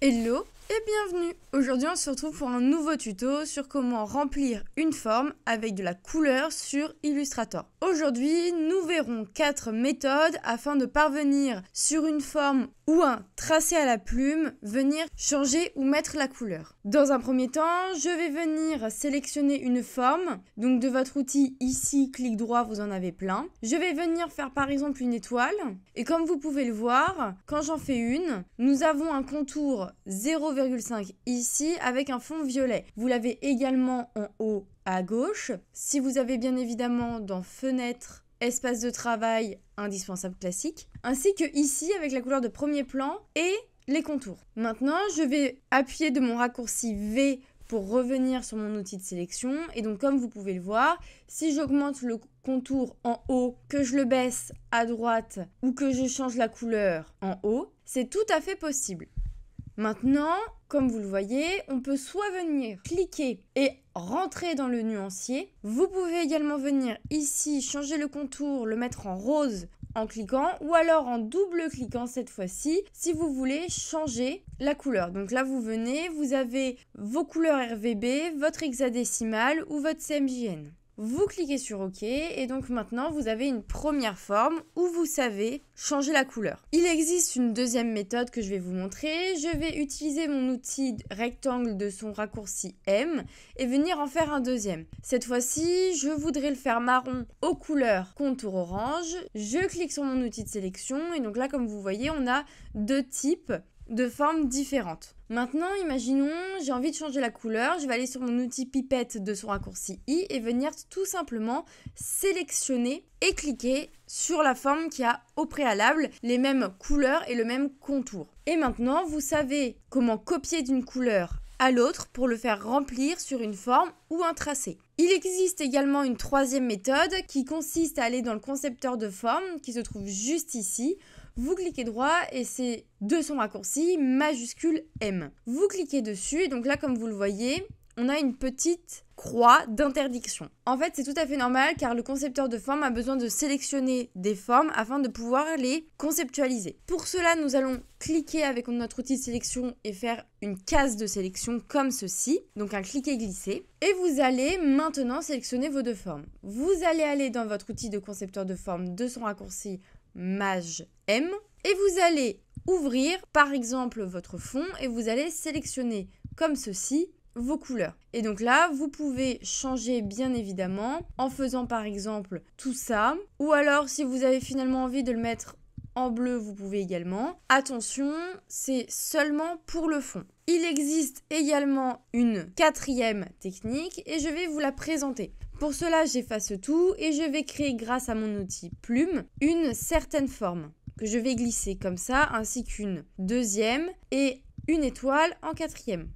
Hello et bienvenue! Aujourd'hui on se retrouve pour un nouveau tuto sur comment remplir une forme avec de la couleur sur Illustrator. Aujourd'hui nous verrons 4 méthodes afin de parvenir sur une forme ou un tracé à la plume, venir changer ou mettre la couleur. Dans un premier temps, je vais venir sélectionner une forme. Donc de votre outil ici, clic droit, vous en avez plein. Je vais venir faire par exemple une étoile. Et comme vous pouvez le voir, quand j'en fais une, nous avons un contour 0,5 ici avec un fond violet. Vous l'avez également en haut à gauche. Si vous avez bien évidemment dans fenêtre, espace de travail, indispensable classique, ainsi que ici avec la couleur de premier plan et les contours. Maintenant, je vais appuyer de mon raccourci V pour revenir sur mon outil de sélection. Et donc, comme vous pouvez le voir, si j'augmente le contour en haut, que je le baisse à droite ou que je change la couleur en haut, c'est tout à fait possible. Maintenant, comme vous le voyez, on peut soit venir cliquer et rentrer dans le nuancier. Vous pouvez également venir ici, changer le contour, le mettre en rose en cliquant ou alors en double cliquant cette fois-ci si vous voulez changer la couleur. Donc là, vous venez, vous avez vos couleurs RVB, votre hexadécimal ou votre CMJN. Vous cliquez sur OK et donc maintenant vous avez une première forme où vous savez changer la couleur. Il existe une deuxième méthode que je vais vous montrer. Je vais utiliser mon outil rectangle de son raccourci M et venir en faire un deuxième. Cette fois-ci, je voudrais le faire marron aux couleurs contour orange. Je clique sur mon outil de sélection et donc là, comme vous voyez, on a deux types de formes différentes. Maintenant, imaginons, j'ai envie de changer la couleur, je vais aller sur mon outil pipette de son raccourci I et venir tout simplement sélectionner et cliquer sur la forme qui a au préalable les mêmes couleurs et le même contour. Et maintenant, vous savez comment copier d'une couleur à l'autre pour le faire remplir sur une forme ou un tracé. Il existe également une troisième méthode qui consiste à aller dans le concepteur de forme qui se trouve juste ici. Vous cliquez droit et c'est de son raccourci majuscule M. Vous cliquez dessus et donc là, comme vous le voyez, on a une petite croix d'interdiction. En fait, c'est tout à fait normal car le concepteur de forme a besoin de sélectionner des formes afin de pouvoir les conceptualiser. Pour cela, nous allons cliquer avec notre outil de sélection et faire une case de sélection comme ceci, donc un cliquer-glisser. Et vous allez maintenant sélectionner vos deux formes. Vous allez aller dans votre outil de concepteur de forme de son raccourci Maj M et vous allez ouvrir par exemple votre fond et vous allez sélectionner comme ceci vos couleurs. Et donc là, vous pouvez changer bien évidemment en faisant par exemple tout ça ou alors si vous avez finalement envie de le mettre en bleu, vous pouvez également. Attention, c'est seulement pour le fond. Il existe également une quatrième technique et je vais vous la présenter. Pour cela, j'efface tout et je vais créer grâce à mon outil plume une certaine forme que je vais glisser comme ça ainsi qu'une deuxième et une étoile en quatrième.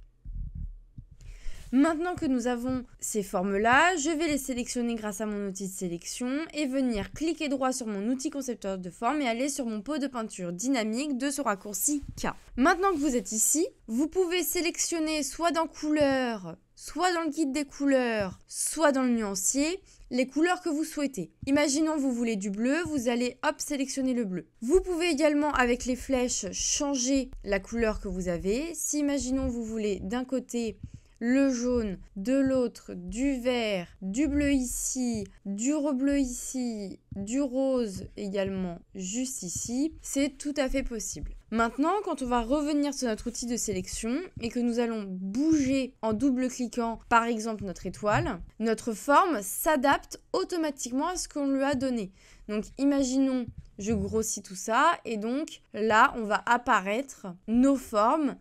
Maintenant que nous avons ces formes-là, je vais les sélectionner grâce à mon outil de sélection et venir cliquer droit sur mon outil concepteur de forme et aller sur mon pot de peinture dynamique de son raccourci K. Maintenant que vous êtes ici, vous pouvez sélectionner soit dans couleurs, soit dans le guide des couleurs, soit dans le nuancier, les couleurs que vous souhaitez. Imaginons vous voulez du bleu, vous allez hop sélectionner le bleu. Vous pouvez également avec les flèches changer la couleur que vous avez. Si imaginons vous voulez d'un côté le jaune, de l'autre du vert, du bleu ici, du rebleu ici, du rose également juste ici, c'est tout à fait possible. Maintenant, quand on va revenir sur notre outil de sélection et que nous allons bouger en double-cliquant par exemple notre étoile, notre forme s'adapte automatiquement à ce qu'on lui a donné. Donc imaginons, je grossis tout ça et donc là on va apparaître nos formes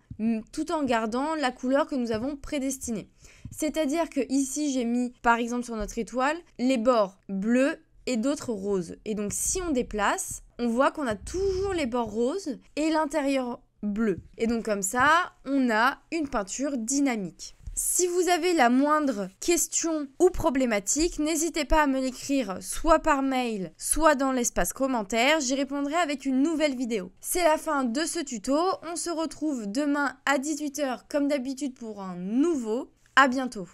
tout en gardant la couleur que nous avons prédestinée. C'est-à-dire que ici j'ai mis par exemple sur notre étoile les bords bleus et d'autres roses. Et donc si on déplace, on voit qu'on a toujours les bords roses et l'intérieur bleu. Et donc comme ça, on a une peinture dynamique. Si vous avez la moindre question ou problématique, n'hésitez pas à me l'écrire soit par mail, soit dans l'espace commentaire. J'y répondrai avec une nouvelle vidéo. C'est la fin de ce tuto. On se retrouve demain à 18 h comme d'habitude pour un nouveau. À bientôt.